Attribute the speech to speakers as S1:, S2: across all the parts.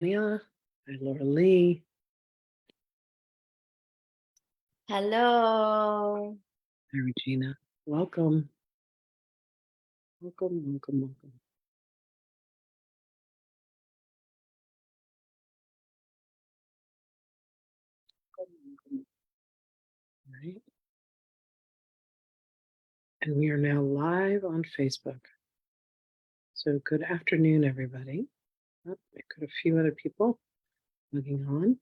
S1: Leah. Hi, Laura Lee.
S2: Hello.
S1: Hi, Regina. Welcome. Welcome, welcome, welcome. Welcome, welcome. All right. And we are now live on Facebook. So good afternoon, everybody. Oh, I got a few other people logging on.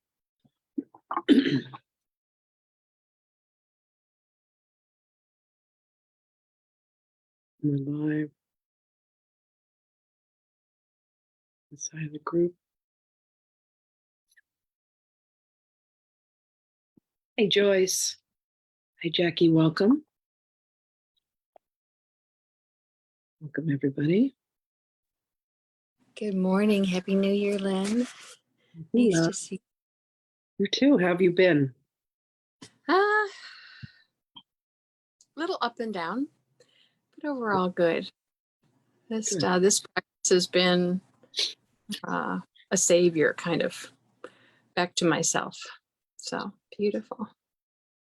S1: We're live inside the group. Hey, Joyce. Hi, Jackie. Welcome. Welcome, everybody.
S2: Good morning. Happy New Year, Lynn. Nice to see
S1: You too. How have you been?
S2: you. Little up and down, but overall good. This practice has been a savior, kind of back to myself. So beautiful.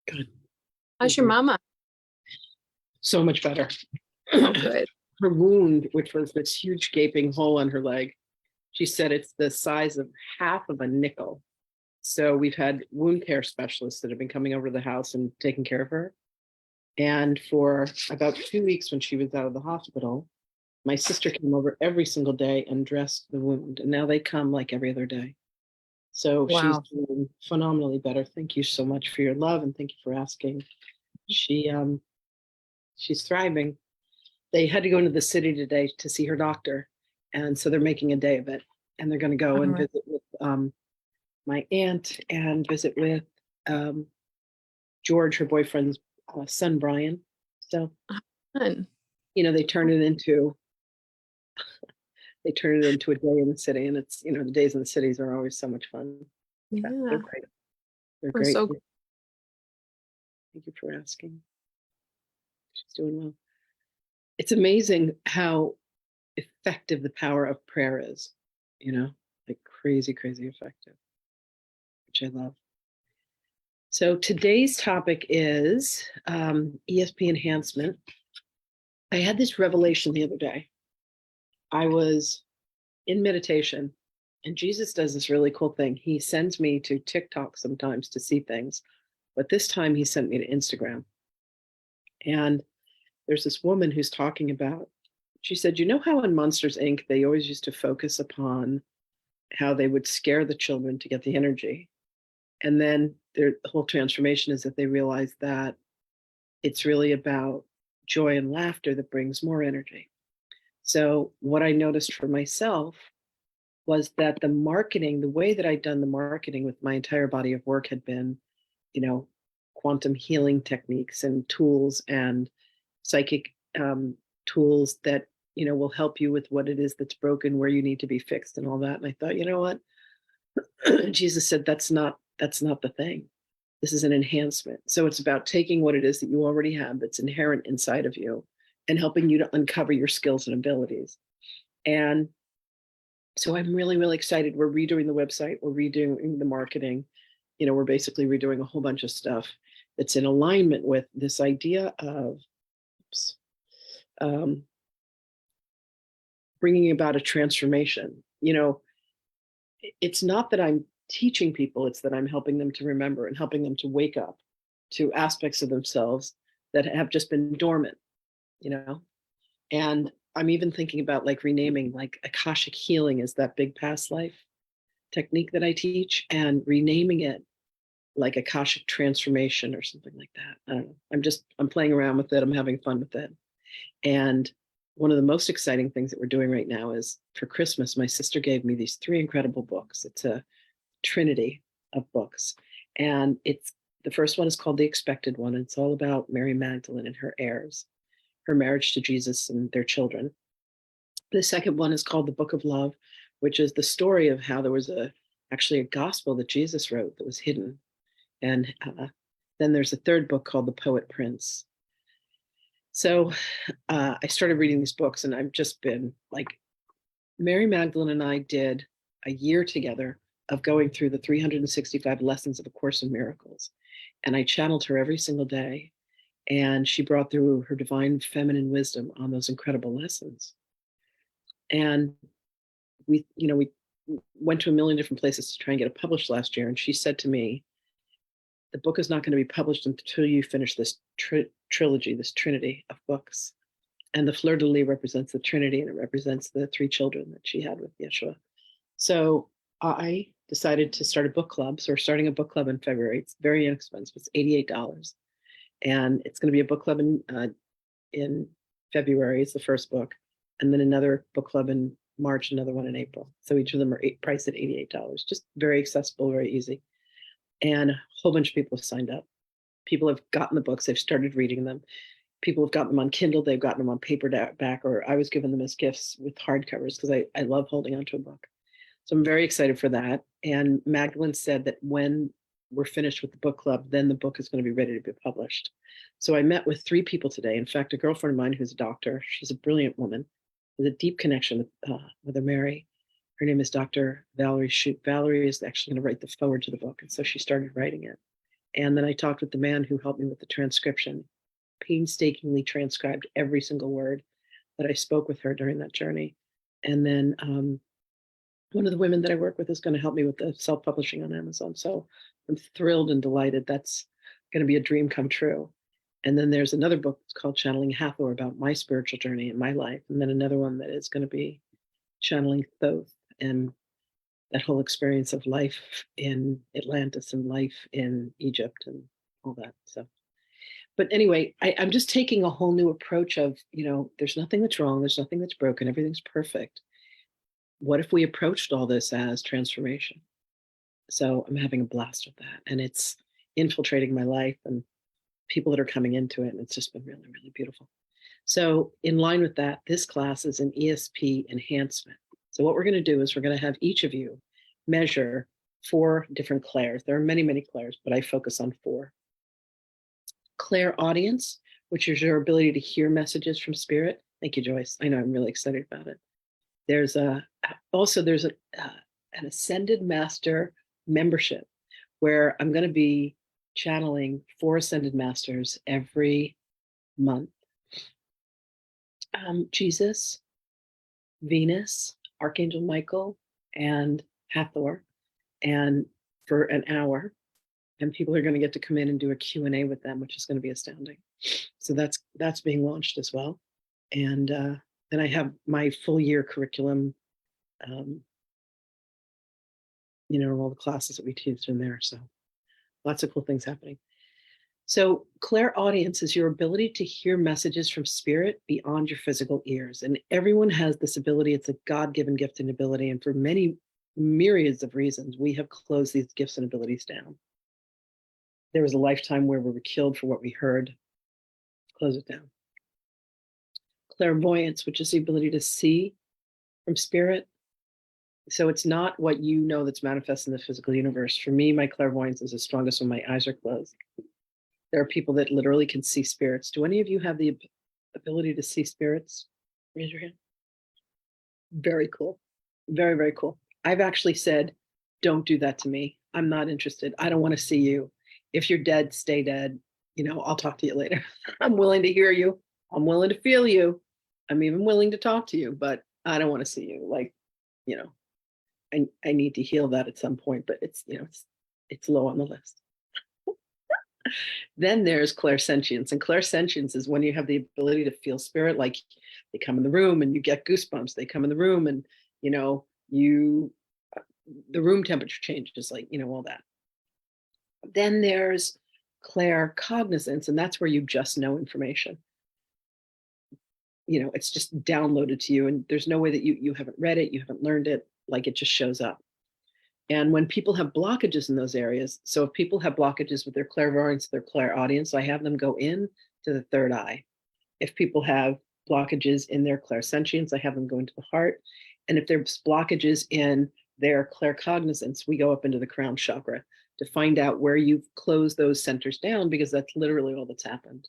S1: Good.
S2: How's your mama?
S1: So much better.
S2: Oh, good.
S1: Her wound, which was this huge gaping hole on her leg, she said it's the size of half of a nickel. So we've had wound care specialists that have been coming over to the house and taking care of her. And for about 2 weeks when she was out of the hospital, my sister came over every single day and dressed the wound. And now they come like every other day. So
S2: Wow.
S1: She's doing phenomenally better. Thank you so much for your love and thank you for asking. She's thriving. They had to go into the city today to see her doctor. And so they're making a day of it. And they're going to go and visit with my aunt and visit with George, her boyfriend's son, Brian. So,
S2: Fun.
S1: they turn it into a day in the city, and it's the days in the cities are always so much fun.
S2: Yeah.
S1: They're great. They're great.
S2: So
S1: Thank you for asking. She's doing well. It's amazing how effective the power of prayer is. Like crazy, crazy effective, which I love. So today's topic is ESP enhancement. I had this revelation the other day. I was in meditation, and Jesus does this really cool thing. He sends me to TikTok sometimes to see things, but this time he sent me to Instagram. And there's this woman who's talking about, she said, how in Monsters, Inc., they always used to focus upon how they would scare the children to get the energy. And then their whole transformation is that they realize that it's really about joy and laughter that brings more energy. So what I noticed for myself was that the marketing, the way that I'd done the marketing with my entire body of work had been, quantum healing techniques and tools and psychic tools that, will help you with what it is that's broken, where you need to be fixed and all that. And I thought, you know what? Jesus said, that's not the thing. This is an enhancement. So it's about taking what it is that you already have that's inherent inside of you and helping you to uncover your skills and abilities. And so I'm really, really excited. We're redoing the website. We're redoing the marketing. We're basically redoing a whole bunch of stuff that's in alignment with this idea of bringing about a transformation. It's not that I'm teaching people, it's that I'm helping them to remember and helping them to wake up to aspects of themselves that have just been dormant, And I'm even thinking about like renaming, like Akashic healing is that big past life technique that I teach, and renaming it like Akashic transformation or something like that. I don't know. I'm playing around with it. I'm having fun with it. And one of the most exciting things that we're doing right now is for Christmas, my sister gave me these 3 incredible books. It's a trinity of books. And the first one is called The Expected One. It's all about Mary Magdalene and her heirs, her marriage to Jesus and their children. The second one is called The Book of Love, which is the story of how there was actually a gospel that Jesus wrote that was hidden. And then there's a third book called The Poet Prince. So I started reading these books, and I've just been like, Mary Magdalene and I did a year together of going through the 365 lessons of A Course in Miracles. And I channeled her every single day. And she brought through her divine feminine wisdom on those incredible lessons. And we went to a million different places to try and get it published last year. And she said to me, the book is not going to be published until you finish this trilogy, this trinity of books. And the fleur de lis represents the Trinity, and it represents the 3 children that she had with Yeshua. So I decided to start a book club. So we're starting a book club in February. It's very inexpensive. It's $88. And it's going to be a book club in February. It's the first book. And then another book club in March, another one in April. So each of them are priced at $88. Just very accessible, very easy. And a whole bunch of people have signed up. People have gotten the books. They've started reading them. People have gotten them on Kindle. They've gotten them on paperback, or I was given them as gifts with hardcovers because I love holding onto a book. So I'm very excited for that. And Magdalene said that when we're finished with the book club, then the book is going to be ready to be published. So I met with 3 people today. In fact, a girlfriend of mine who's a doctor, she's a brilliant woman with a deep connection with Mary. Her name is Dr. Valerie Shute. Valerie is actually going to write the foreword to the book. And so she started writing it. And then I talked with the man who helped me with the transcription, painstakingly transcribed every single word that I spoke with her during that journey. And then one of the women that I work with is going to help me with the self-publishing on Amazon. So I'm thrilled and delighted. That's going to be a dream come true. And then there's another book called Channeling Hathor about my spiritual journey in my life. And then another one that is going to be channeling Thoth and that whole experience of life in Atlantis and life in Egypt and all that. So, but anyway, I'm just taking a whole new approach of, there's nothing that's wrong. There's nothing that's broken. Everything's perfect. What if we approached all this as transformation? So I'm having a blast with that. And it's infiltrating my life and people that are coming into it. And it's just been really, really beautiful. So in line with that, this class is an ESP enhancement. So what we're going to do is we're going to have each of you measure 4 different clairs. There are many, many clairs, but I focus on 4. Clairaudience, which is your ability to hear messages from spirit. Thank you, Joyce. I know I'm really excited about it. There's an Ascended Master membership where I'm going to be channeling 4 Ascended Masters every month. Jesus, Venus, Archangel Michael, and Hathor, and for an hour. And people are going to get to come in and do a Q&A with them, which is going to be astounding. So that's being launched as well. And then I have my full year curriculum, all the classes that we teach in there. So lots of cool things happening. So clairaudience is your ability to hear messages from spirit beyond your physical ears. And everyone has this ability. It's a God-given gift and ability. And for many myriads of reasons, we have closed these gifts and abilities down. There was a lifetime where we were killed for what we heard. Close it down. Clairvoyance, which is the ability to see from spirit. So it's not what you know that's manifest in the physical universe. For me, my clairvoyance is the strongest when my eyes are closed. There are people that literally can see spirits. Do any of you have the ability to see spirits? Raise your hand. Very cool. Very, very cool. I've actually said, don't do that to me. I'm not interested. I don't want to see you. If you're dead, stay dead. I'll talk to you later. I'm willing to hear you. I'm willing to feel you. I'm even willing to talk to you, but I don't want to see you. I need to heal that at some point, but it's low on the list. Then there's clairsentience, and clairsentience is when you have the ability to feel spirit, like they come in the room and you get goosebumps. They come in the room and the room temperature changes, all that. Then there's claircognizance, and that's where you just know information. It's just downloaded to you, and there's no way that you haven't read it, you haven't learned it, it just shows up. And when people have blockages in those areas, so if people have blockages with their clairvoyance, their clairaudience, I have them go in to the third eye. If people have blockages in their clairsentience, I have them go into the heart. And if there's blockages in their claircognizance, we go up into the crown chakra to find out where you've closed those centers down, because that's literally all that's happened.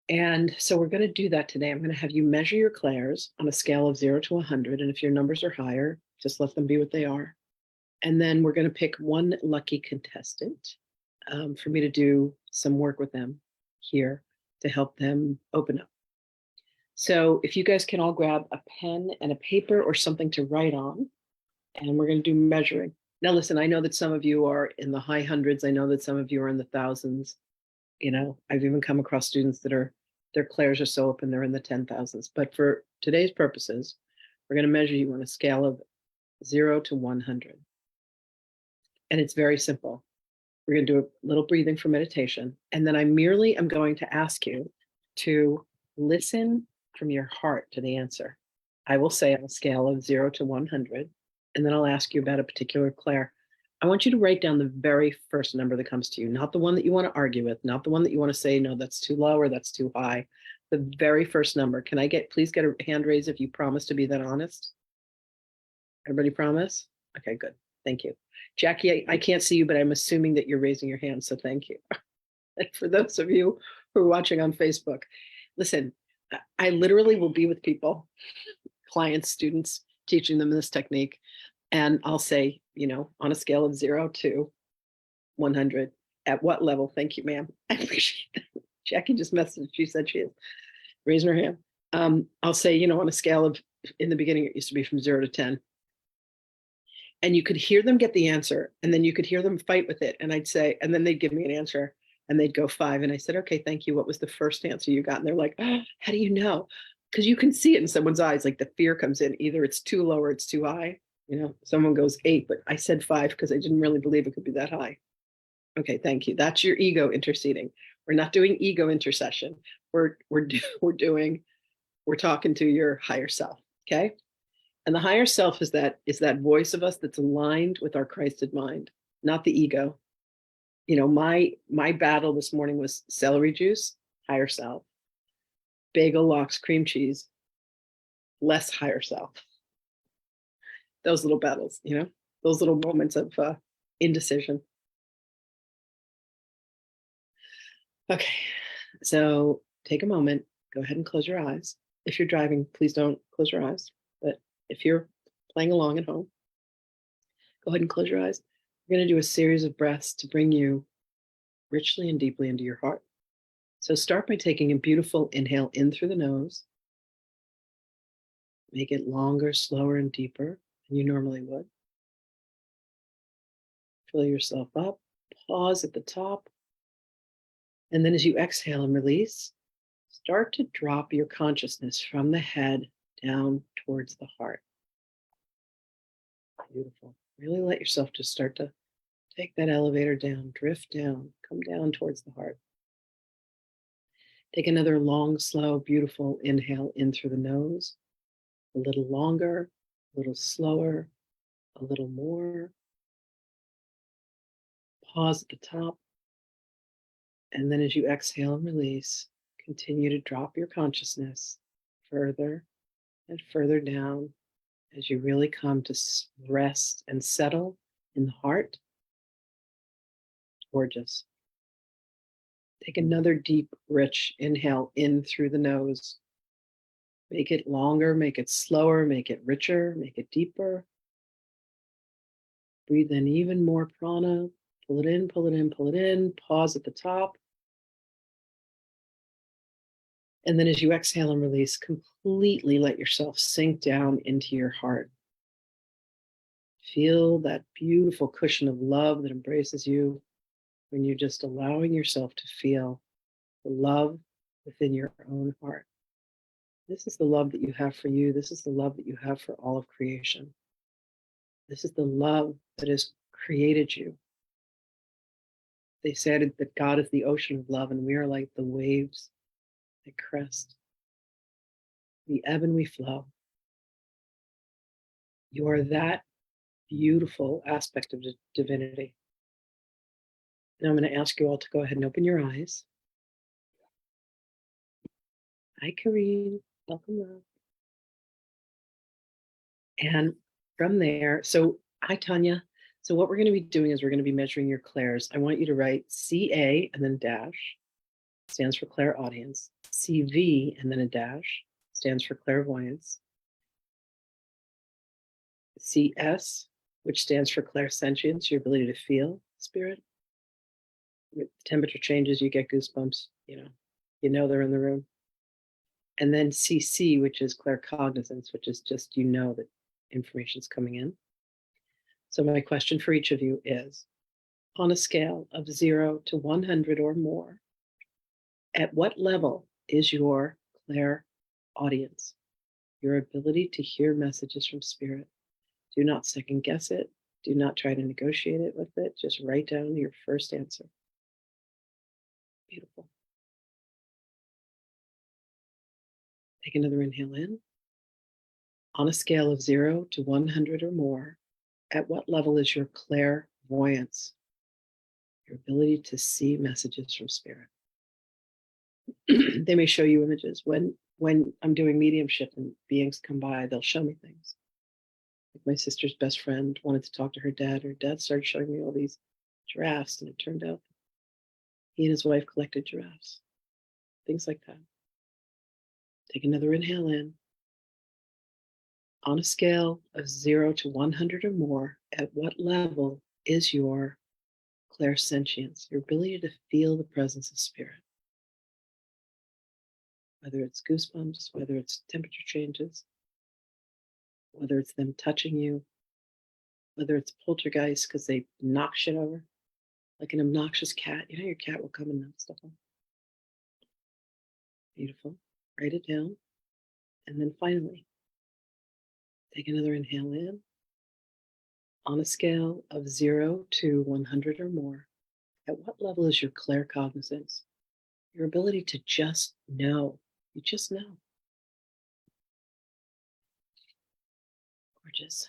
S1: And so we're going to do that today. I'm going to have you measure your clairs on a scale of 0 to 100. And if your numbers are higher, Just let them be what they are. And then we're going to pick one lucky contestant for me to do some work with them here to help them open up. So if you guys can all grab a pen and a paper or something to write on, and we're going to do measuring. Now, listen, I know that some of you are in the high hundreds. I know that some of you are in the thousands. You know, I've even come across students that are, their clairs are so open, they're in the 10,000s. But for today's purposes, we're going to measure you on a scale of 0 to 100. And it's very simple. We're going to do a little breathing for meditation. And then I merely am going to ask you to listen from your heart to the answer. I will say on a scale of 0 to 100, and then I'll ask you about a particular clair. I want you to write down the very first number that comes to you, not the one that you want to argue with, not the one that you want to say, no, that's too low or that's too high. The very first number. Can I please get a hand raise if you promise to be that honest? Everybody promise? Okay, good. Thank you. Jackie, I can't see you, but I'm assuming that you're raising your hand, so thank you. And for those of you who are watching on Facebook, listen, I literally will be with people, clients, students, teaching them this technique. And I'll say, you know, on a scale of 0 to 100, at what level? Thank you, ma'am. I appreciate that. Jackie just messaged. She said she is raising her hand. I'll say, you know, on a scale of, in the beginning, it used to be from 0 to 10. And you could hear them get the answer, and then you could hear them fight with it. And I'd say, and then they'd give me an answer, and they'd go 5. And I said, okay, thank you. What was the first answer you got? And they're like, oh, how do you know? Because you can see it in someone's eyes, like the fear comes in. Either it's too low or it's too high. You know, someone goes 8, but I said 5 because I didn't really believe it could be that high. Okay, thank you. That's your ego interceding. We're not doing ego intercession. We're talking to your higher self. Okay. And the higher self is that voice of us that's aligned with our Christed mind, not the ego. You know, my battle this morning was celery juice, higher self, bagel, lox, cream cheese, less higher self. Those little battles, you know, those little moments of indecision. Okay, so take a moment, go ahead and close your eyes. If you're driving, please don't close your eyes. But if you're playing along at home, go ahead and close your eyes. We're going to do a series of breaths to bring you richly and deeply into your heart. So start by taking a beautiful inhale in through the nose. Make it longer, slower, and deeper than you normally would. Fill yourself up. Pause at the top. And then as you exhale and release, start to drop your consciousness from the head down towards the heart. Beautiful. Really let yourself just start to take that elevator down, drift down, come down towards the heart. Take another long, slow, beautiful inhale in through the nose. A little longer, a little slower, a little more. Pause at the top. And then as you exhale and release, continue to drop your consciousness further and further down as you really come to rest and settle in the heart. Gorgeous. Take another deep, rich inhale in through the nose. Make it longer, make it slower, make it richer, make it deeper. Breathe in even more prana. Pull it in, pull it in, pull it in. Pause at the top. And then as you exhale and release, completely let yourself sink down into your heart. Feel that beautiful cushion of love that embraces you when you're just allowing yourself to feel the love within your own heart. This is the love that you have for you. This is the love that you have for all of creation. This is the love that has created you. They said that God is the ocean of love, and we are like the waves that crest. We ebb and we flow. You are that beautiful aspect of divinity. Now I'm going to ask you all to go ahead and open your eyes. Hi, Kareen. Welcome, love. And from there, hi, Tanya. So what we're going to be doing is we're going to be measuring your clairs. I want you to write CA and then dash, stands for clairaudience. CV and then a dash, stands for clairvoyance. CS, which stands for clairsentience, your ability to feel spirit. With temperature changes, you get goosebumps, you know they're in the room. And then CC, which is claircognizance, which is just that information's coming in. So my question for each of you is, on a scale of 0 to 100 or more, at what level is your clairaudience, your ability to hear messages from spirit? Do not second guess it. Do not try to negotiate it with it. Just write down your first answer. Beautiful. Take another inhale in. On a scale of 0 to 100 or more, at what level is your clairvoyance, your ability to see messages from spirit? They may show you images. When I'm doing mediumship and beings come by, they'll show me things. Like my sister's best friend wanted to talk to her dad. Her dad started showing me all these giraffes, and it turned out he and his wife collected giraffes. Things like that. Take another inhale in. On a scale of 0 to 100 or more, at what level is your clairsentience, your ability to feel the presence of spirit? Whether it's goosebumps, whether it's temperature changes, whether it's them touching you, whether it's poltergeist because they knock shit over, like an obnoxious cat. Your cat will come and knock stuff on. Beautiful. Write it down. And then finally, take another inhale in. On a scale of 0 to 100 or more, at what level is your claircognizance, your ability to just know? You just know. Gorgeous.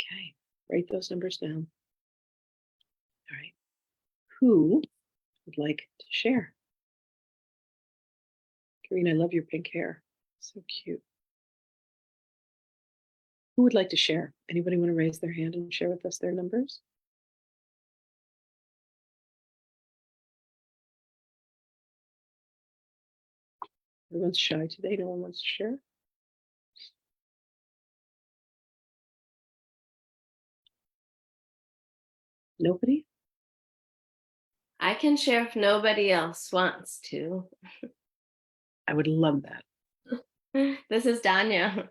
S1: Okay, write those numbers down. All right. Who would like to share? Karina, I love your pink hair. So cute. Who would like to share? Anybody want to raise their hand and share with us their numbers? Everyone's shy today. No one wants to share. Nobody?
S3: I can share if nobody else wants to.
S1: I would love that.
S3: This is Danya.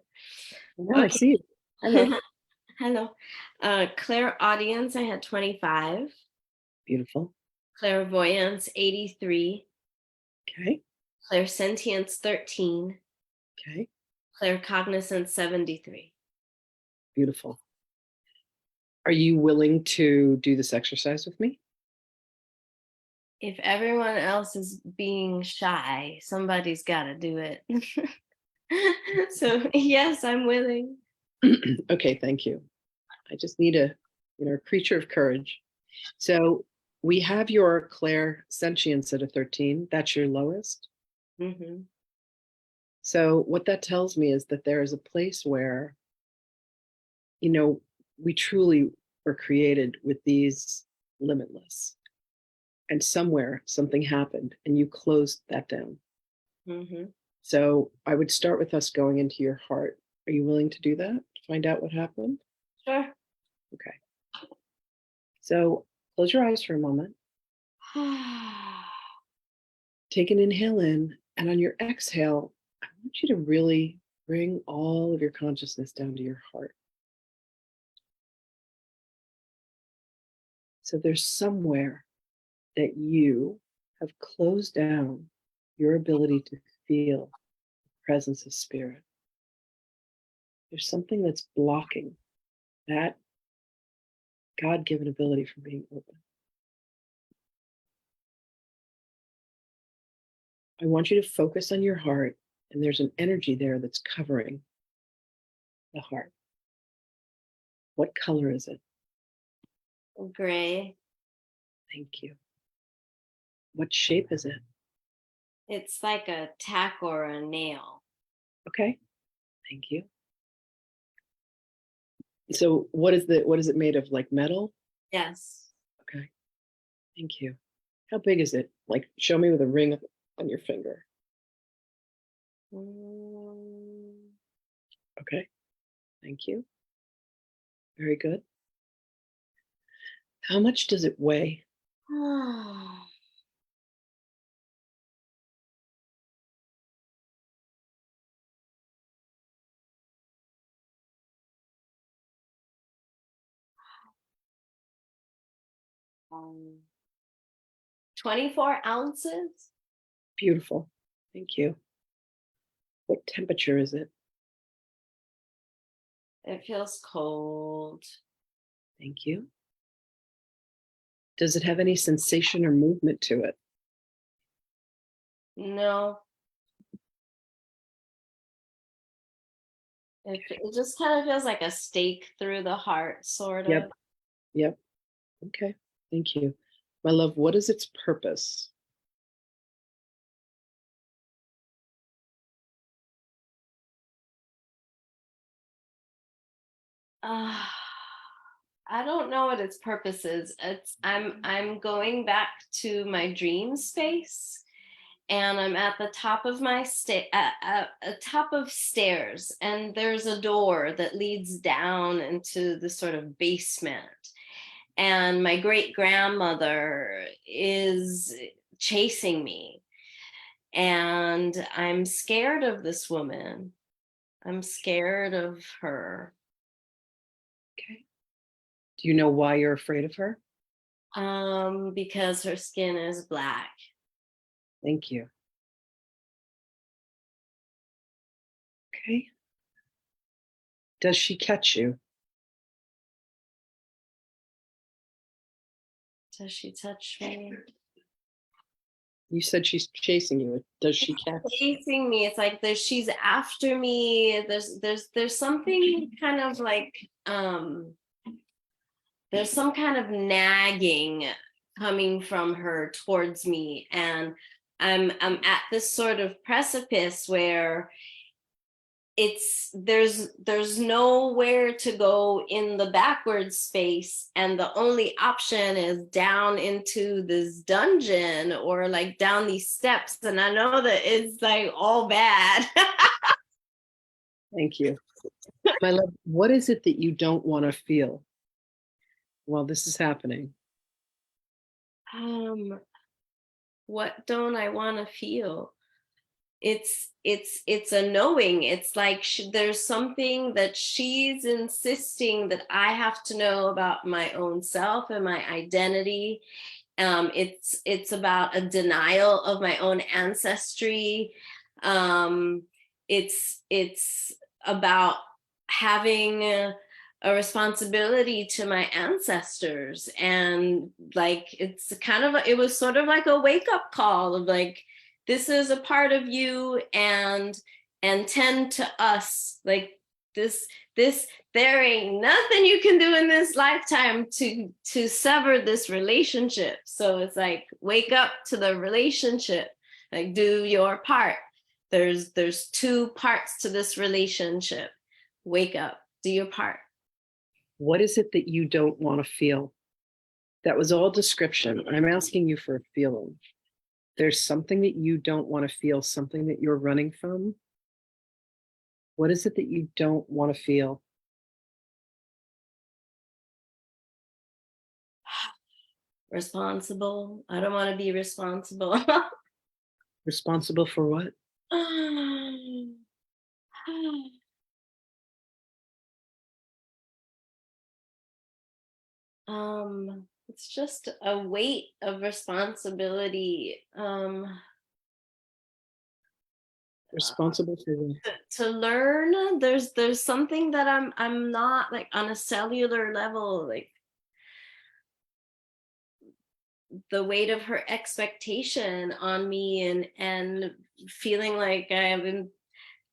S1: Oh, I see you. Hello.
S3: Hello. Clairaudience, I had 25.
S1: Beautiful.
S3: Clairvoyance, 83.
S1: Okay.
S3: Clairsentience, 13.
S1: Okay.
S3: Claircognizance, 73.
S1: Beautiful. Are you willing to do this exercise with me?
S3: If everyone else is being shy, somebody's got to do it. So, yes, I'm willing.
S1: Okay, thank you. I just need a creature of courage. So we have your clairsentience at a 13. That's your lowest.
S3: Mm-hmm.
S1: So what that tells me is that there is a place where, we truly were created with these limitless. And somewhere something happened and you closed that down.
S3: Mm-hmm.
S1: So I would start with us going into your heart. Are you willing to do that? To find out what happened?
S3: Sure.
S1: Okay. So close your eyes for a moment. Take an inhale in, and on your exhale, I want you to really bring all of your consciousness down to your heart. So there's somewhere that you have closed down your ability to feel the presence of spirit. There's something that's blocking that God-given ability from being open. I want you to focus on your heart, and there's an energy there that's covering the heart. What color is it?
S3: Gray.
S1: Thank you. What shape is it?
S3: It's like a tack or a nail.
S1: Okay. Thank you. So what is it made of? Like metal?
S3: Yes.
S1: Okay. Thank you. How big is it? Like, show me with a ring on your finger. Okay. Thank you. Very good. How much does it weigh?
S3: 24 ounces.
S1: Beautiful. Thank you. What temperature is it?
S3: It feels cold.
S1: Thank you. Does it have any sensation or movement to it?
S3: No. It just kind of feels like a stake through the heart, sort of.
S1: Yep. Yep. Okay. Thank you. My love, what is its purpose?
S3: I don't know what its purpose is. I'm going back to my dream space, and I'm at the top of my top of stairs, and there's a door that leads down into the sort of basement. And my great grandmother is chasing me, and I'm scared of this woman. I'm scared of her.
S1: Okay. Do you know why you're afraid of her?
S3: Because her skin is black.
S1: Thank you. Okay. Does she catch you?
S3: Does she touch me?
S1: You said she's chasing you. Does she catch?
S3: Chasing me. It's like she's after me. There's something kind of like there's some kind of nagging coming from her towards me, and I'm at this sort of precipice where there's nowhere to go in the backward space, and the only option is down into this dungeon or like down these steps, and I know that it's like all bad.
S1: Thank you. My love, what is it that you don't want to feel while this is happening?
S3: What don't I want to feel? It's a knowing. It's like there's something that she's insisting that I have to know about my own self and my identity. It's about a denial of my own ancestry. It's about having a responsibility to my ancestors, and like it was sort of like a wake-up call of like, this is a part of you, and tend to us, like this there ain't nothing you can do in this lifetime to sever this relationship. So it's like, wake up to the relationship, like do your part. There's two parts to this relationship. Wake up, do your part.
S1: What is it that you don't want to feel? That was all description. I'm asking you for a feeling. There's something that you don't want to feel, something that you're running from. What is it that you don't want to feel?
S3: Responsible. I don't want to be responsible.
S1: Responsible for what?
S3: It's just a weight of responsibility.
S1: Responsible for what?
S3: To learn. There's something that I'm not, like, on a cellular level, like the weight of her expectation on me, and feeling like am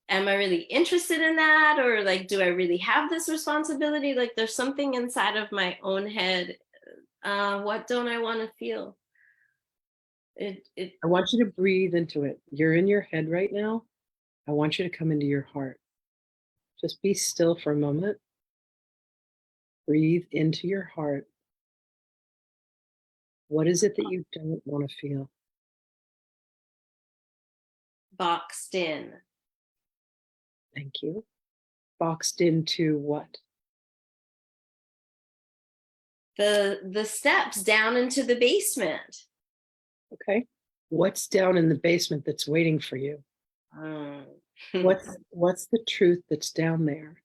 S3: I really interested in that, or like, do I really have this responsibility? Like, there's something inside of my own head. What don't I want to feel?
S1: I want you to breathe into it. You're in your head right now. I want you to come into your heart. Just be still for a moment. Breathe into your heart. What is it that you don't want to feel?
S3: Boxed in.
S1: Thank you. Boxed into what?
S3: the steps down into the basement.
S1: Okay. What's down in the basement that's waiting for you?
S3: Mm.
S1: What's the truth that's down there?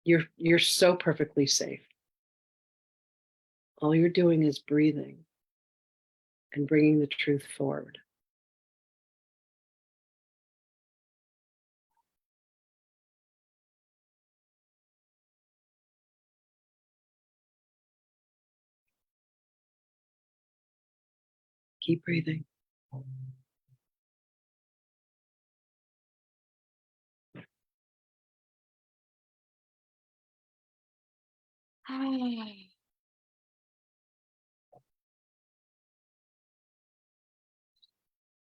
S1: You're so perfectly safe. All you're doing is breathing and bringing the truth forward. Keep breathing.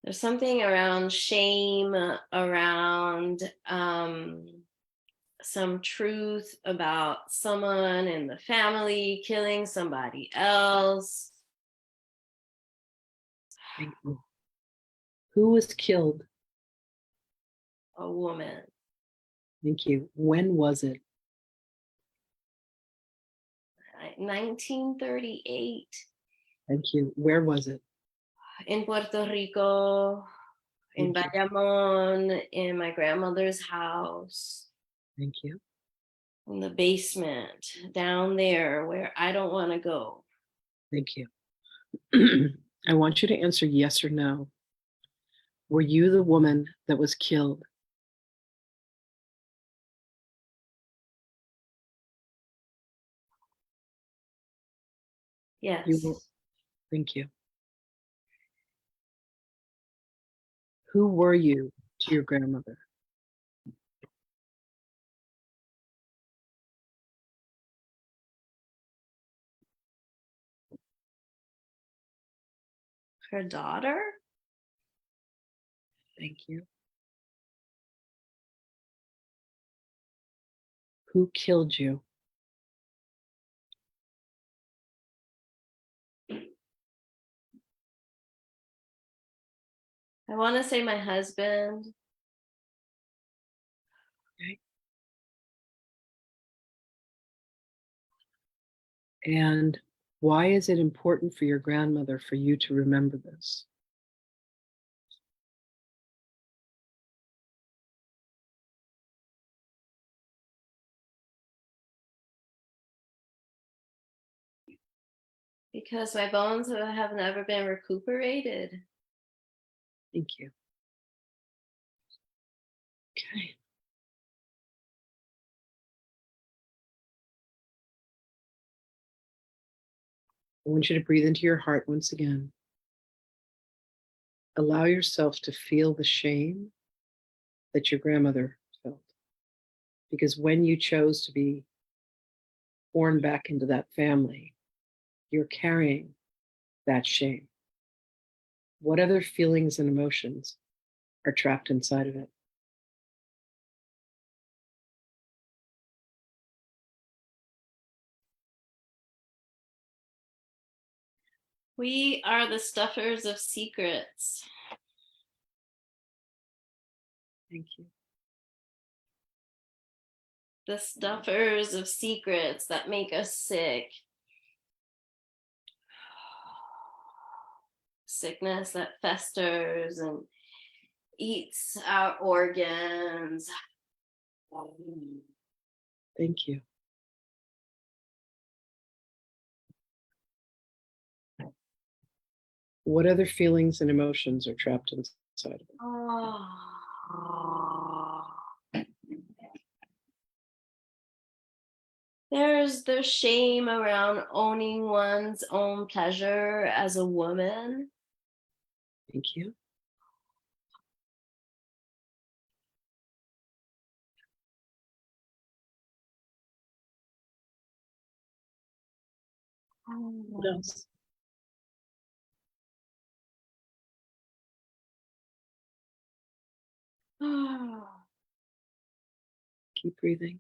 S3: There's something around shame, around some truth about someone in the family killing somebody else.
S1: Thank you. Who was killed?
S3: A woman.
S1: Thank you. When was it?
S3: 1938
S1: Thank you. Where was it?
S3: in Puerto Rico, in
S1: Thank you.
S3: Bayamon, in my grandmother's house,
S1: Thank you.
S3: in the basement, down there where I don't want to go.
S1: Thank you. I want you to answer yes or no. Were you the woman that was killed?
S3: Yes.
S1: You were. Thank you. Who were you to your grandmother?
S3: Her daughter?
S1: Thank you. Who killed you?
S3: I want to say my husband.
S1: Okay. And why is it important for your grandmother for you to remember this?
S3: Because my bones have never been recuperated.
S1: Thank you. Okay. I want you to breathe into your heart once again. Allow yourself to feel the shame that your grandmother felt. Because when you chose to be born back into that family, you're carrying that shame. What other feelings and emotions are trapped inside of it?
S3: We are the stuffers of secrets.
S1: Thank you.
S3: The stuffers of secrets that make us sick. Sickness that festers and eats our organs.
S1: Thank you. What other feelings and emotions are trapped inside of it?
S3: There's shame around owning one's own pleasure as a woman.
S1: Thank you. What else? Keep breathing.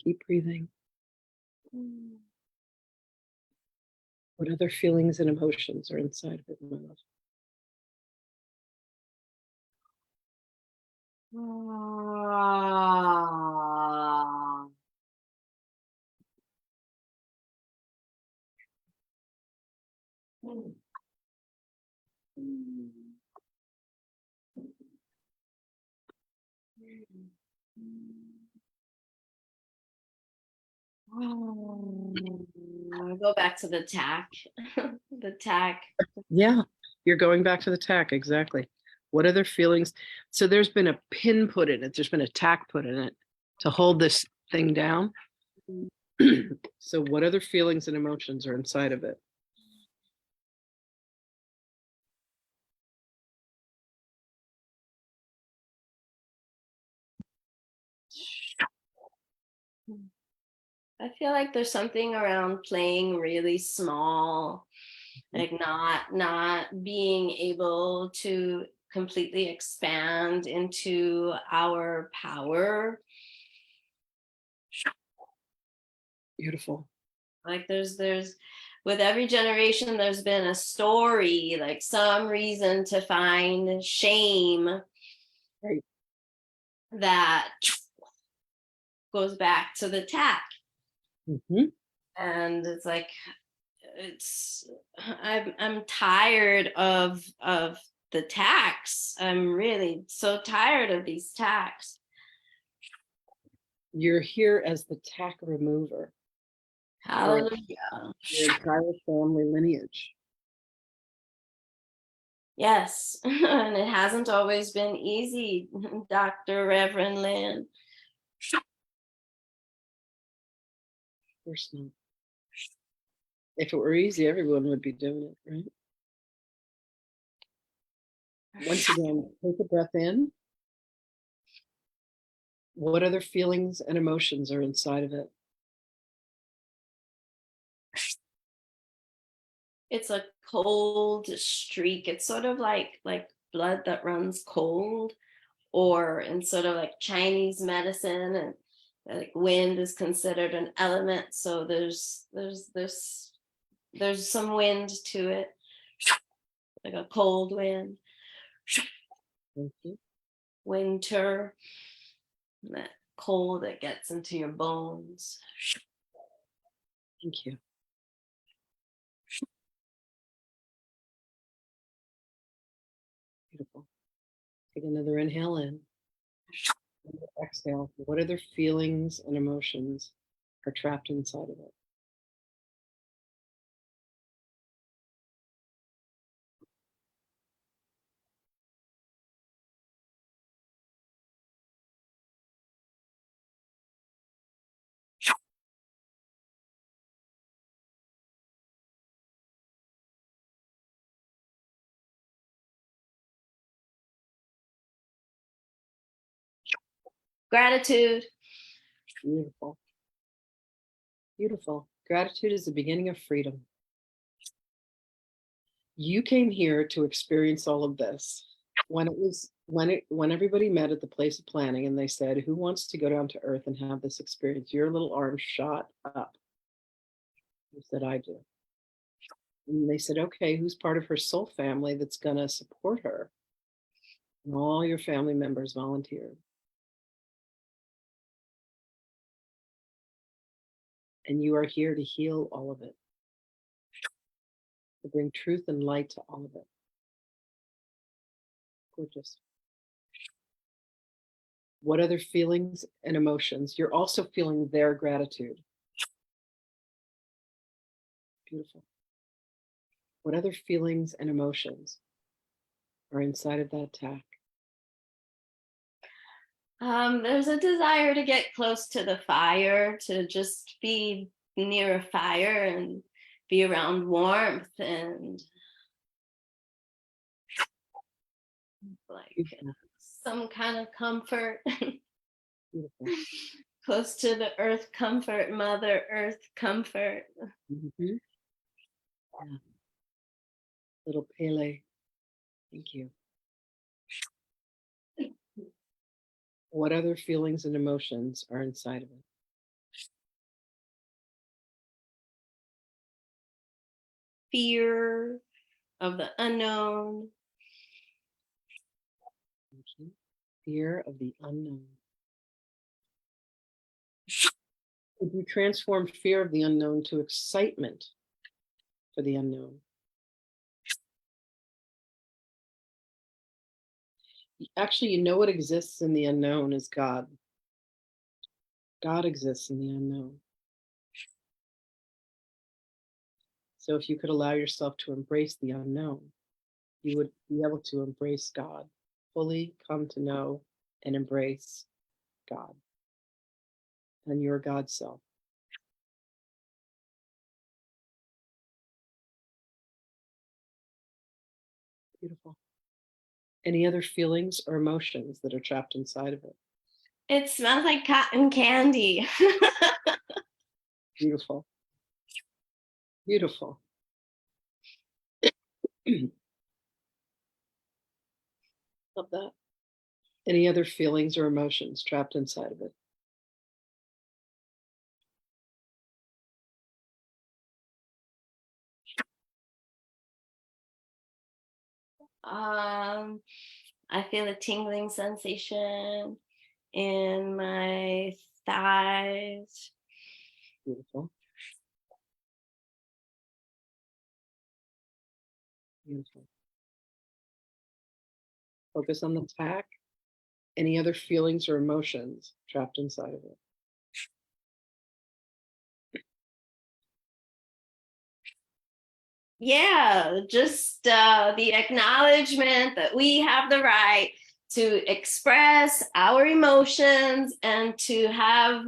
S1: Keep breathing. What other feelings and emotions are inside of it, my love?
S3: Go back to the tack. The tack.
S1: Yeah, you're going back to the tack. Exactly. What other feelings? So there's been a pin put in it. There's been a tack put in it to hold this thing down. So what other feelings and emotions are inside of it?
S3: I feel like there's something around playing really small, like not being able to completely expand into our power.
S1: Beautiful.
S3: Like there's with every generation there's been a story, like some reason to find shame,
S1: Right.
S3: that goes back to the tack.
S1: Mm-hmm.
S3: And it's like I'm tired of the tax. I'm really so tired of these tax.
S1: You're here as the tack remover.
S3: Hallelujah.
S1: Your entire family lineage.
S3: Yes. And it hasn't always been easy, Dr. Reverend Lynn.
S1: Of course not. If it were easy, everyone would be doing it, right? Once again, take a breath in. What other feelings and emotions are inside of it?
S3: It's a cold streak. It's sort of like blood that runs cold, or in sort of like Chinese medicine, and like wind is considered an element, so there's some wind to it, like a cold wind.
S1: Thank you.
S3: Winter, that cold that gets into your bones.
S1: Thank you. Beautiful. Take another inhale in. Exhale. What other feelings and emotions are trapped inside of it?
S3: Gratitude.
S1: Beautiful. Beautiful. Gratitude is the beginning of freedom. You came here to experience all of this. When everybody met at the place of planning and they said, who wants to go down to earth and have this experience? Your little arm shot up. You said, I do. And they said, okay, who's part of her soul family that's going to support her? And all your family members volunteered. And you are here to heal all of it, to bring truth and light to all of it. Gorgeous. What other feelings and emotions? You're also feeling their gratitude. Beautiful. What other feelings and emotions are inside of that tack?
S3: There's a desire to get close to the fire, to just be near a fire and be around warmth and like some kind of comfort.
S1: Beautiful.
S3: Close to the earth comfort, Mother Earth comfort.
S1: Mm-hmm. Yeah. Little Pele. Thank you. What other feelings and emotions are inside of it?
S3: fear of the unknown.
S1: Fear of the unknown. Would you transform fear of the unknown to excitement for the unknown? Actually, you know what exists in the unknown is God. God exists in the unknown. So if you could allow yourself to embrace the unknown, you would be able to embrace God, fully come to know and embrace God and your God self. Beautiful. Any other feelings or emotions that are trapped inside of it?
S3: It smells like cotton candy.
S1: Beautiful. Beautiful. Love that. Any other feelings or emotions trapped inside of it?
S3: I feel a tingling sensation in my thighs.
S1: Beautiful. Beautiful. Focus on the tack. Any other feelings or emotions trapped inside of it?
S3: Yeah, just the acknowledgement that we have the right to express our emotions and to have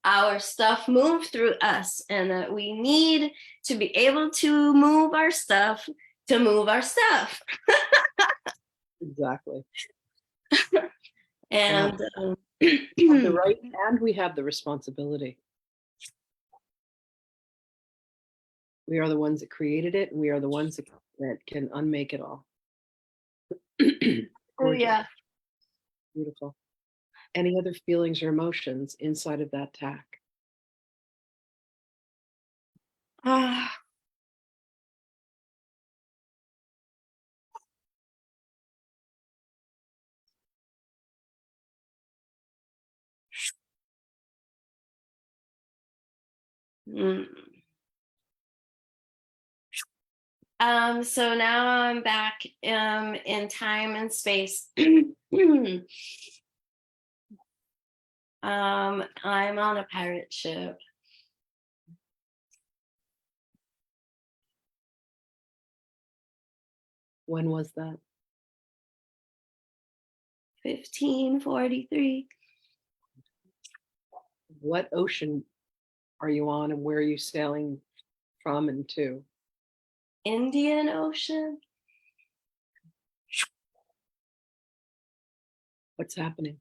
S3: our stuff move through us, and that we need to be able to move our stuff to move our stuff.
S1: Exactly.
S3: And
S1: We have the right and we have the responsibility. We are the ones that created it, and we are the ones that can unmake it all.
S3: oh yeah.
S1: Beautiful. Any other feelings or emotions inside of that tack?
S3: Ah. Mm. So now I'm back in time and space. I'm on a pirate ship.
S1: When was that?
S3: 1543.
S1: What ocean are you on, and where are you sailing from and to?
S3: Indian Ocean.
S1: What's happening?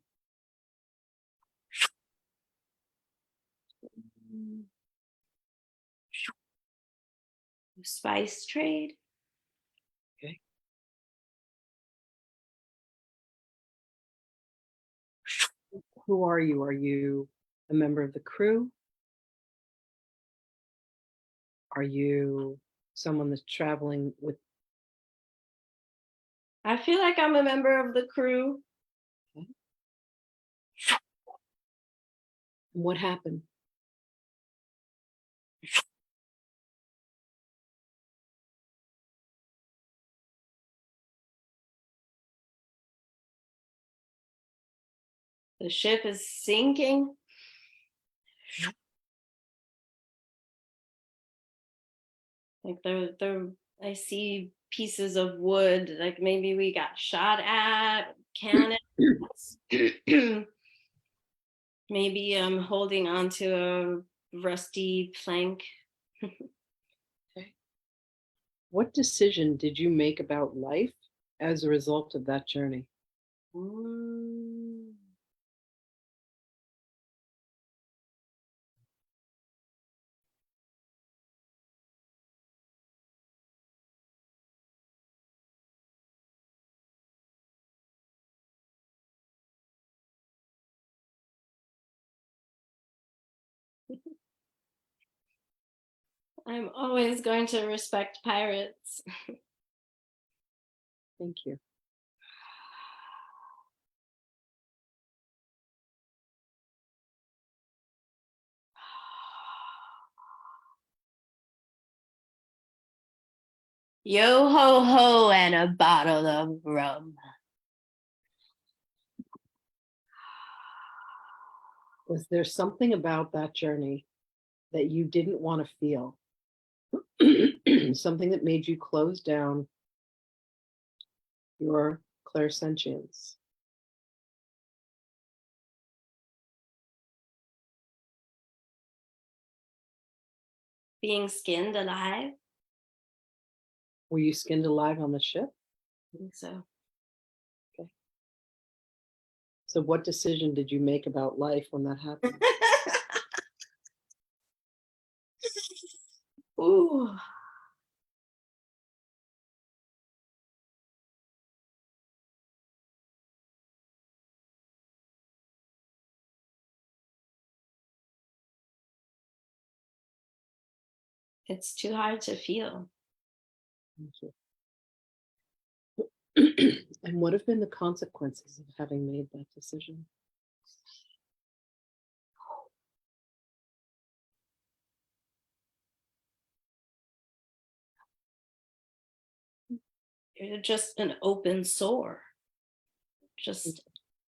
S3: Spice trade.
S1: Okay. Who are you? Are you a member of the crew? Are you someone that's traveling with?
S3: I feel like I'm a member of the crew.
S1: Okay. And what happened?
S3: The ship is sinking. Like I see pieces of wood, like maybe we got shot at, cannons. Maybe I'm holding onto a rusty plank.
S1: Okay. What decision did you make about life as a result of that journey?
S3: Mm. I'm always going to respect pirates.
S1: Thank you.
S3: Yo ho ho and a bottle of rum.
S1: Was there something about that journey that you didn't want to feel? Something that made you close down your clairsentience?
S3: Being skinned alive.
S1: Were you skinned alive on the ship?
S3: I think so.
S1: So what decision did you make about life when that happened?
S3: Ooh. It's too hard to feel.
S1: Thank you. And what have been the consequences of having made that decision?
S3: You're just an open sore. Just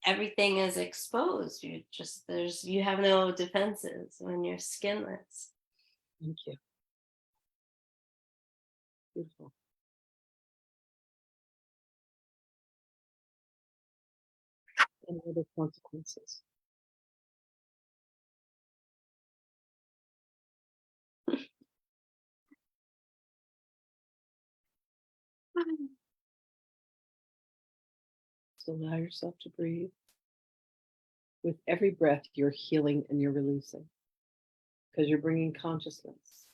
S3: everything is exposed. You have no defenses when you're skinless.
S1: Thank you. Beautiful. Any other consequences? So allow yourself to breathe. With every breath, you're healing and you're releasing because you're bringing consciousness.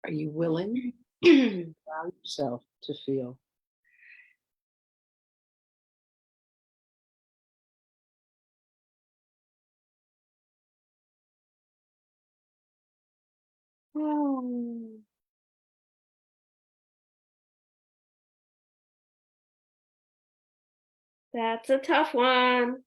S1: Are you willing to allow yourself to feel?
S3: Oh, that's a tough one.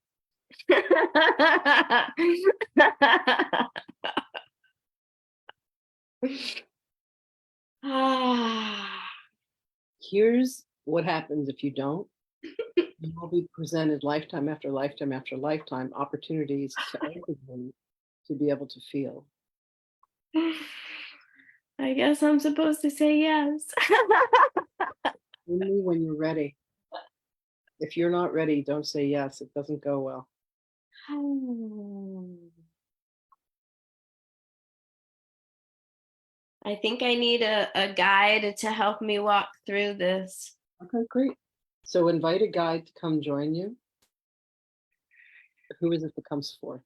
S1: Here's what happens if you don't. You will be presented lifetime after lifetime after lifetime opportunities to everyone to be able to feel.
S3: I guess I'm supposed to say yes.
S1: Only when you're ready. If you're not ready, don't say yes. It doesn't go well.
S3: I think I need a guide to help me walk through this.
S1: Okay, great. So invite a guide to come join you. Who is it that comes for?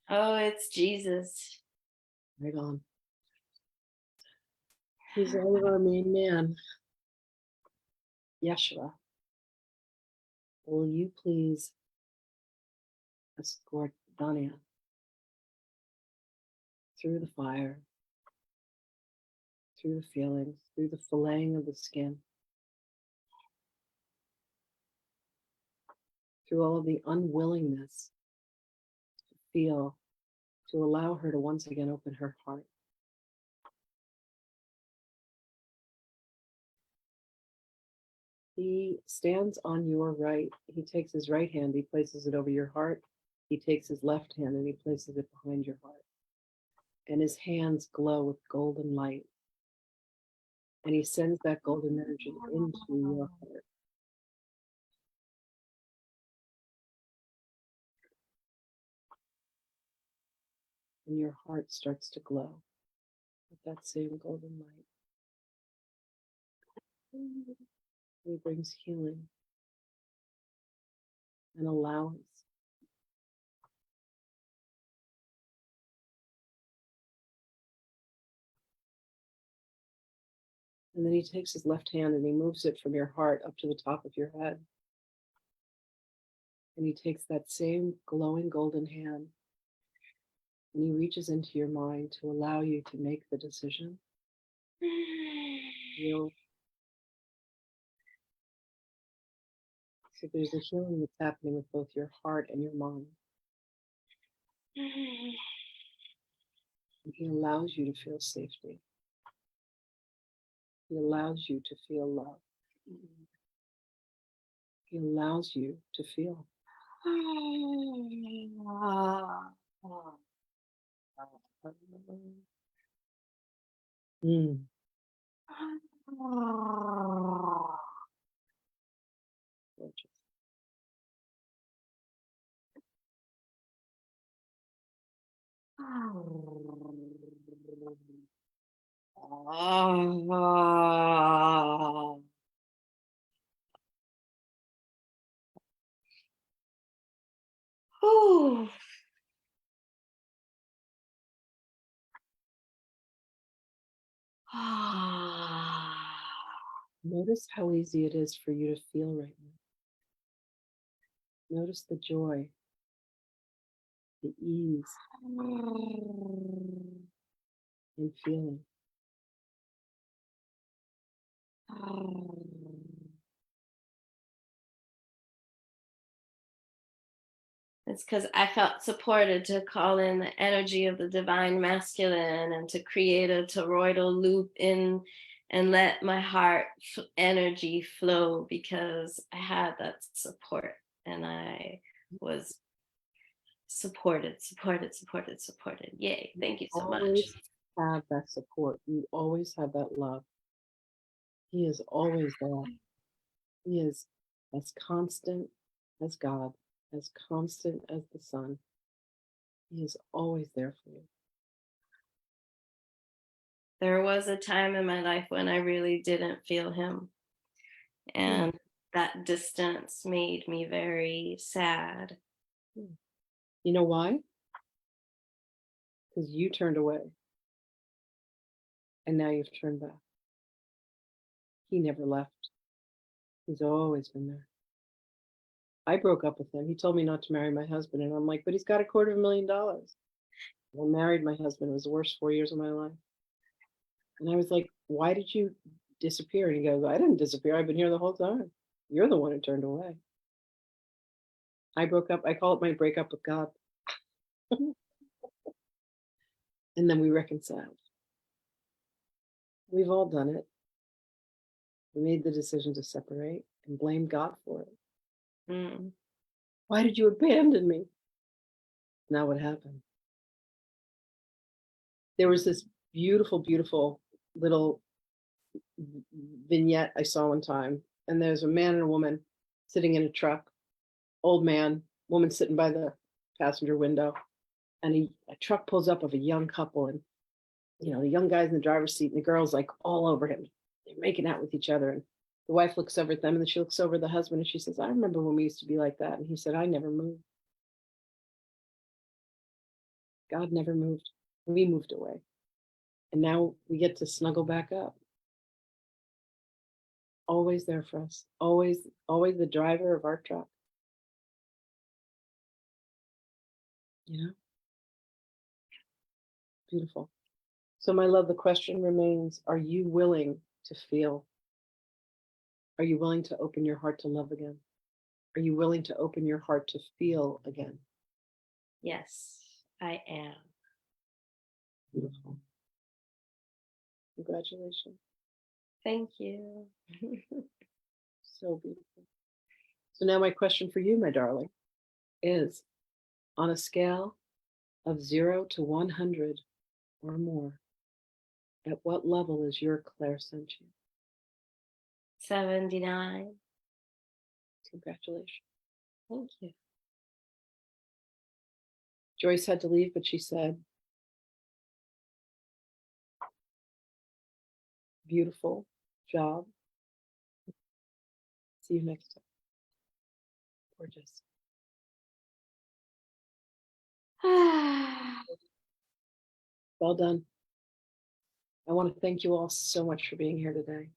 S3: Oh, it's Jesus.
S1: Right on. He's our main man. Yeshua, will you please escort Dania through the fire, through the feelings, through the filleting of the skin, through all of the unwillingness to feel, to allow her to once again open her heart. He stands on your right. He takes his right hand, he places it over your heart. He takes his left hand and he places it behind your heart. And his hands glow with golden light. And he sends that golden energy into your heart. And your heart starts to glow with that same golden light. And he brings healing and allowance. And then he takes his left hand and he moves it from your heart up to the top of your head. And he takes that same glowing golden hand and he reaches into your mind to allow you to make the decision. Feel. So there's a healing that's happening with both your heart and your mind. And he allows you to feel safety. He allows you to feel love. He allows you to feel. Mm. Gorgeous.
S3: Whew.
S1: Notice how easy it is for you to feel right now. Notice the joy, the ease in feeling.
S3: It's because I felt supported to call in the energy of the divine masculine and to create a toroidal loop in and let my heart energy flow, because I had that support and I was supported. Yay. Thank you so much.
S1: Always have that support. You always have that love. He is always there. He is as constant as God, as constant as the sun. He is always there for you.
S3: There was a time in my life when I really didn't feel him. And that distance made me very sad.
S1: You know why? Because you turned away. And now you've turned back. He never left. He's always been there. I broke up with him. He told me not to marry my husband. And I'm like, but he's got $250,000. I married my husband. It was the worst 4 years of my life. And I was like, why did you disappear? And he goes, I didn't disappear. I've been here the whole time. You're the one who turned away. I broke up. I call it my breakup with God. And then we reconciled. We've all done it. We made the decision to separate and blame God for it. Why did you abandon me? Now what happened? There was this beautiful, beautiful little vignette I saw one time. And there's a man and a woman sitting in a truck, old man, woman sitting by the passenger window. And a truck pulls up of a young couple, and the young guy's in the driver's seat and the girl's like all over him. They're making out with each other. And the wife looks over at them and then she looks over at the husband and she says, I remember when we used to be like that. And he said, I never moved. God never moved. We moved away. And now we get to snuggle back up. Always there for us. Always the driver of our truck. Beautiful. So my love, the question remains, are you willing to feel? Are you willing to open your heart to love again? Are you willing to open your heart to feel again?
S3: Yes, I am.
S1: Beautiful. Congratulations.
S3: Thank you.
S1: So beautiful. So now my question for you, my darling, is on a scale of 0 to 100 or more, At what level is your clairsentient?
S3: 79.
S1: Congratulations.
S3: Thank you.
S1: Joyce had to leave, but she said, beautiful job. See you next time. Gorgeous. Well done. I want to thank you all so much for being here today.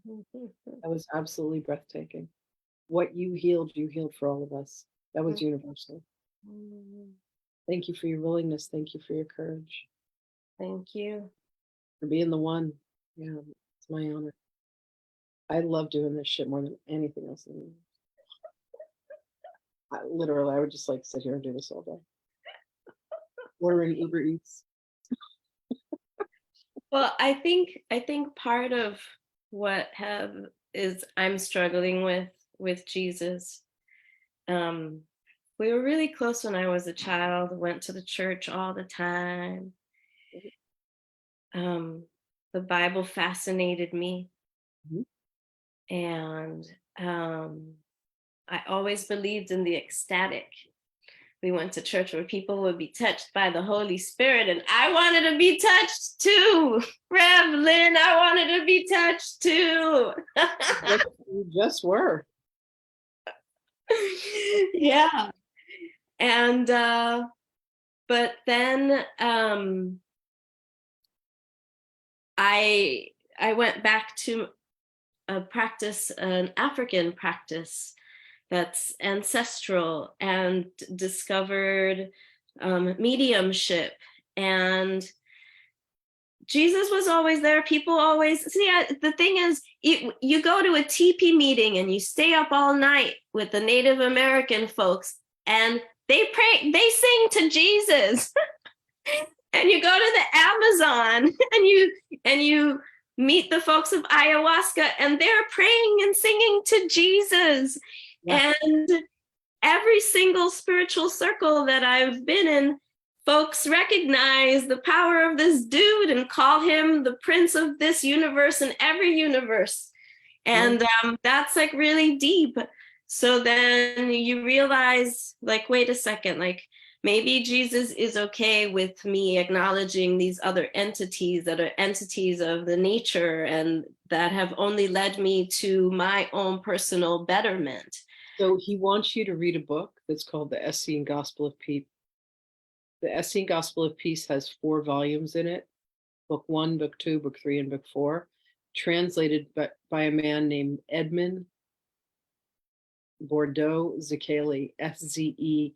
S1: That was absolutely breathtaking. What you healed for all of us. That was universal. Thank you for your willingness. Thank you for your courage.
S3: Thank you.
S1: For being the one. Yeah, it's my honor. I love doing this shit more than anything else in the world. I would just like sit here and do this all day. Ordering Uber Eats.
S3: Well, I think part of what is I'm struggling with Jesus. We were really close when I was a child. Went to the church all the time. The Bible fascinated me, and I always believed in the ecstatic. We went to church where people would be touched by the Holy Spirit, and I wanted to be touched too. Rev Lynn, I wanted to be touched too.
S1: You just were.
S3: Yeah. And but then I went back to an African practice that's ancestral, and discovered mediumship. And Jesus was always there. People always the thing is, you go to a TP meeting and you stay up all night with the Native American folks, and they pray, they sing to Jesus. And you go to the Amazon and you meet the folks of ayahuasca, and they're praying and singing to Jesus. Yeah. And every single spiritual circle that I've been in, folks recognize the power of this dude and call him the prince of this universe and every universe. And that's like really deep. So then you realize, like, wait a second, like, maybe Jesus is okay with me acknowledging these other entities that are entities of the nature and that have only led me to my own personal betterment.
S1: So he wants you to read a book that's called The Essene Gospel of Peace. The Essene Gospel of Peace has 4 volumes in it. Book 1, Book 2, Book 3, and Book 4, translated by a man named Edmund Bordeaux Zekeli, Zekeley.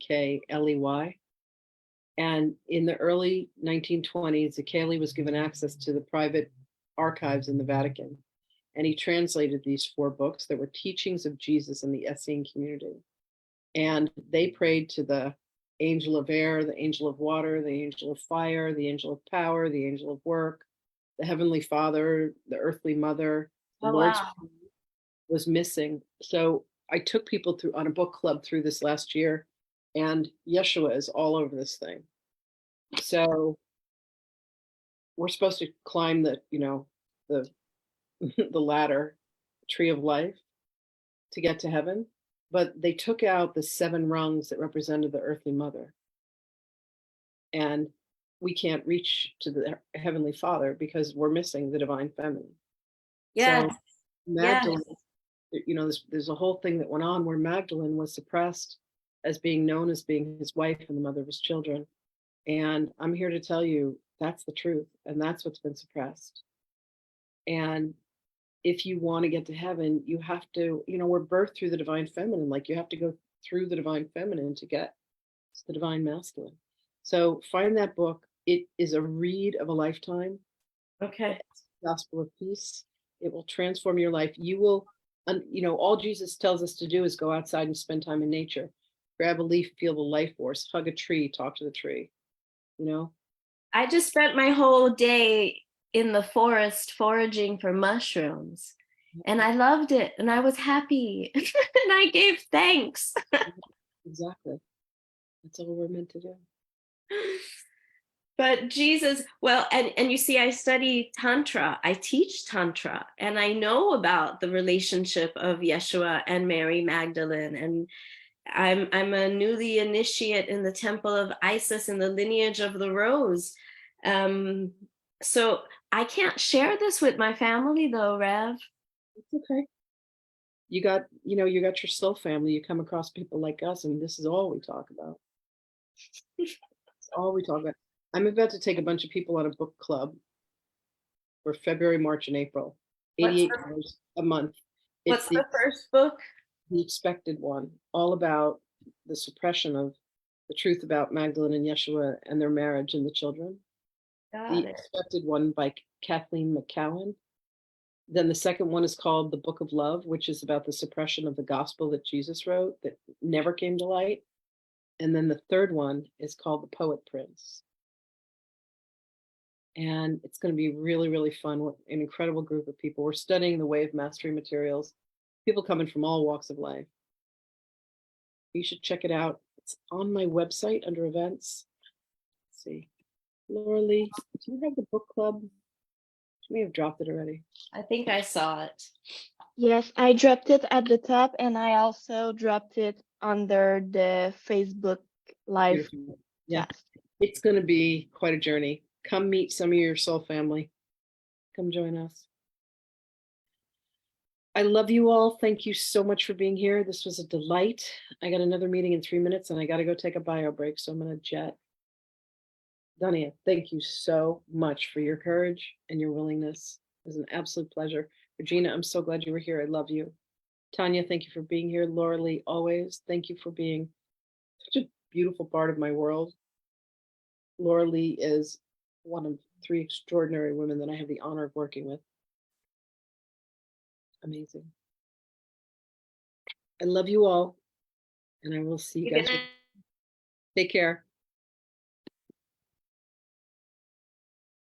S1: And in the early 1920s, Zekeli was given access to the private archives in the Vatican. And he translated these 4 books that were teachings of Jesus in the Essene community. And they prayed to the angel of air, the angel of water, the angel of fire, the angel of power, the angel of work, the heavenly Father, the earthly mother. The Lord's was missing. So I took people through on a book club through this last year, and Yeshua is all over this thing. So we're supposed to climb the the ladder, tree of life, to get to heaven, but they took out the 7 rungs that represented the earthly mother, and we can't reach to the heavenly Father because we're missing the divine feminine.
S3: Yeah.
S1: So Magdalene, there's a whole thing that went on where Magdalene was suppressed as being known as being his wife and the mother of his children. And I'm here to tell you that's the truth, and that's what's been suppressed. And if you want to get to heaven, you have to, we're birthed through the divine feminine. Like, you have to go through the divine feminine to get to the divine masculine. So find that book. It is a read of a lifetime.
S3: Okay.
S1: Gospel of Peace. It will transform your life. You will, all Jesus tells us to do is go outside and spend time in nature. Grab a leaf, feel the life force, hug a tree, talk to the tree.
S3: I just spent my whole day in the forest foraging for mushrooms, and I loved it, and I was happy, and I gave thanks.
S1: Exactly. That's all we're meant to do.
S3: but Jesus, well, and you see, I study Tantra, I teach Tantra, and I know about the relationship of Yeshua and Mary Magdalene. And I'm a newly initiate in the temple of Isis in the lineage of the rose. So I can't share this with my family though, Rev.
S1: It's okay. You got your soul family. You come across people like us, and this is all we talk about. It's all we talk about. I'm about to take a bunch of people on a book club for February, March, and April. $88 a month.
S3: What's the first book?
S1: The Expected One, all about the suppression of the truth about Magdalene and Yeshua and their marriage and the children. The Expected One by Kathleen McCowan. Then the second one is called The Book of Love, which is about the suppression of the gospel that Jesus wrote that never came to light. And then the third one is called The Poet Prince. And it's going to be really, really fun with an incredible group of people. We're studying the way of mastery materials, people coming from all walks of life. You should check it out. It's on my website under events. Let's see. Laura Lee, do you have the book club? You may have dropped it already.
S3: I think I saw it.
S4: Yes, I dropped it at the top, and I also dropped it under the Facebook Live
S1: Beautiful. Yeah,
S4: chat.
S1: it's going to be quite a journey. Come meet some of your soul family. Come join us. I love you all. Thank you so much for being here. This was a delight. I got another meeting in 3 minutes, and I got to go take a bio break, so I'm going to jet. Dania, thank you so much for your courage and your willingness. It was an absolute pleasure. Regina, I'm so glad you were here. I love you. Tanya, thank you for being here. Laura Lee, always. Thank you for being such a beautiful part of my world. Laura Lee is one of 3 extraordinary women that I have the honor of working with. Amazing. I love you all, and I will see you guys. Take care.